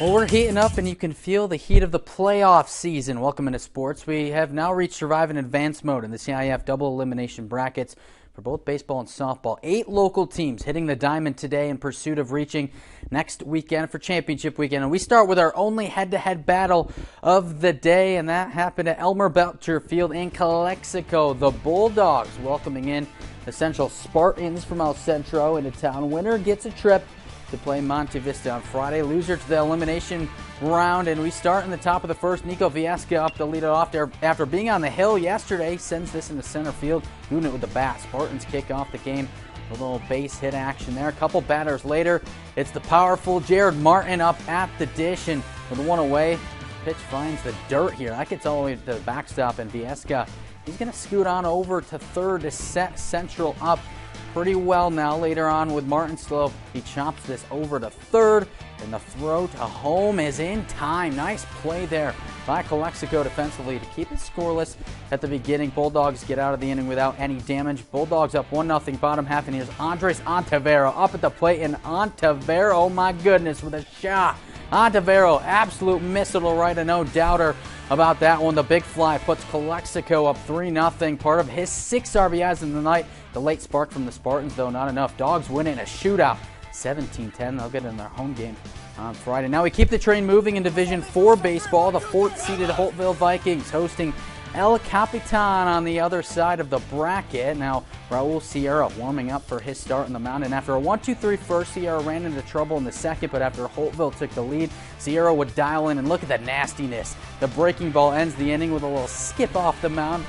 Well, we're heating up and you can feel the heat of the playoff season. Welcome into sports. We have now reached Survive and Advance mode in the CIF double elimination brackets for both baseball and softball. 8 local teams hitting the diamond today in pursuit of reaching next weekend for championship weekend. And we start with our only head-to-head battle of the day, and that happened at Elmer Belcher Field in Calexico. The Bulldogs welcoming in the Central Spartans from El Centro into town. Winner gets a trip to play Monte Vista on Friday. Loser to the elimination round, and we start in the top of the first. Nico Viesca up to lead it off there after being on the hill yesterday. Sends this into center field, doing it with the bat. Spartans kick off the game with a little base hit action there. A couple batters later, it's the powerful Jared Martin up at the dish, and with one away, pitch finds the dirt here. That gets all the way to the backstop, and Viesca, he's going to scoot on over to third to set Central up pretty well now. Later on with Martin Slope, he chops this over to third, and the throw to home is in time. Nice play there by Calexico defensively to keep it scoreless at the beginning. Bulldogs get out of the inning without any damage. Bulldogs up 1-0 bottom half, and here's Andres Ontivero up at the plate, and Ontivero, oh my goodness, with a shot. Ontivero, absolute missile to right, no doubter about that one. The big fly puts Calexico up 3-0, part of his 6 RBIs in the night. The late spark from the Spartans, though, not enough. Dogs win in a shootout, 17-10. They'll get in their home game on Friday. Now we keep the train moving in Division 4 baseball. The 4th-seeded Holtville Vikings hosting El Capitan on the other side of the bracket. Now, Raul Sierra warming up for his start in the mound. And after a 1-2-3 first, Sierra ran into trouble in the second, but after Holtville took the lead, Sierra would dial in, and look at the nastiness. The breaking ball ends the inning with a little skip off the mound.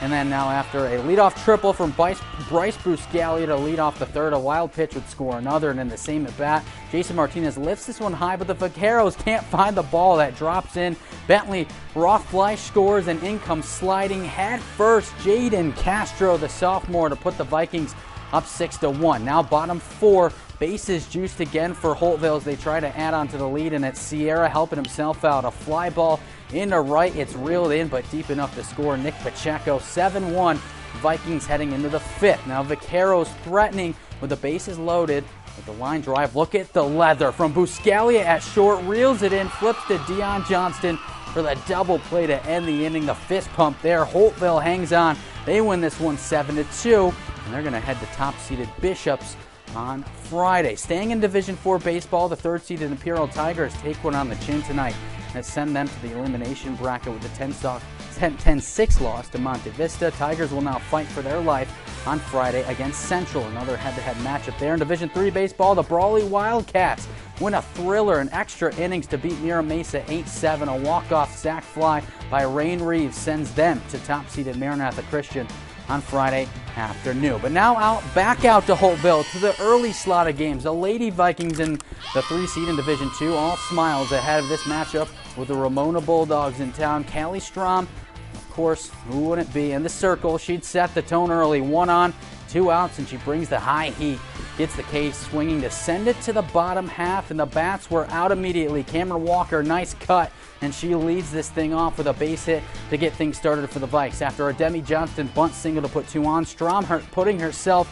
And then now after a leadoff triple from Bryce Buscalia to lead off the third, a wild pitch would score another, and in the same at bat, Jason Martinez lifts this one high, but the Vaqueros can't find the ball. That drops in. Bentley Rothfleisch scores, and in comes sliding head first Jaden Castro, the sophomore, to put the Vikings up 6-1. Now bottom 4, bases juiced again for Holtville as they try to add on to the lead, and it's Sierra helping himself out. A fly ball into right, it's reeled in, but deep enough to score. Nick Pacheco, 7-1. Vikings heading into the 5th. Now Vaqueros threatening with the bases loaded with the line drive. Look at the leather from Buscalia at short, reels it in, flips to Deion Johnston for the double play to end the inning. The fist pump there. Holtville hangs on. They win this one 7-2, and they're going to head to top-seeded Bishops on Friday. Staying in Division 4 baseball, the 3rd-seeded Imperial Tigers take one on the chin tonight and send them to the elimination bracket with a 10-6 loss to Monte Vista. Tigers will now fight for their life on Friday against Central. Another head-to-head matchup there. In Division 3 baseball, the Brawley Wildcats win a thriller in extra innings to beat Mira Mesa 8-7. A walk-off sac fly by Rain Reeves sends them to top-seeded Maranatha Christian on Friday afternoon. But now back out to Holtville to the early slot of games. The Lady Vikings in the 3 seed in Division 2, all smiles ahead of this matchup with the Ramona Bulldogs in town. Callie Strom, of course, who wouldn't it be? In the circle, she'd set the tone early. 1 on, 2 outs, and she brings the high heat. Gets the case swinging to send it to the bottom half, and the bats were out immediately. Cameron Walker, nice cut, and she leads this thing off with a base hit to get things started for the Vikes. After a Demi Johnston bunt single to put 2 on, Strom helping herself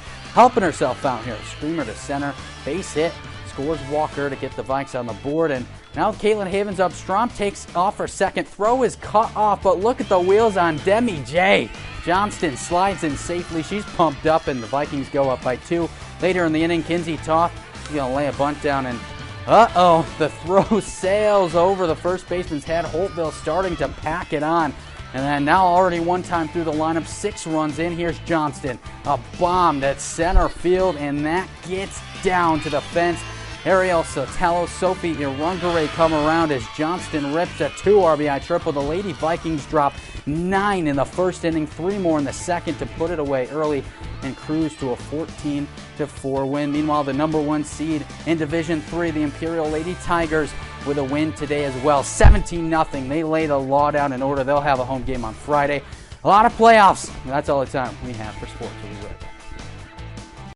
out here. Screamer to center, base hit, scores Walker to get the Vikes on the board. And now Caitlin Havens up. Strom takes off her second. Throw is cut off, but look at the wheels on Demi J. Johnston slides in safely. She's pumped up, and the Vikings go up by 2. Later in the inning, Kinsey Toth, she's going to lay a bunt down, and the throw sails over the first baseman's head. Holtville starting to pack it on. And then now already one time through the lineup, 6 runs in. Here's Johnston. A bomb at center field, and that gets down to the fence. Ariel Sotelo, Sophie Irungare come around as Johnston rips a 2 RBI triple. The Lady Vikings drop 9 in the first inning, 3 more in the second to put it away early and cruise to a 14-4 win. Meanwhile, the number 1 seed in Division 3, the Imperial Lady Tigers, with a win today as well, 17-0. They lay the law down in order. They'll have a home game on Friday. A lot of playoffs. That's all the time we have for sports.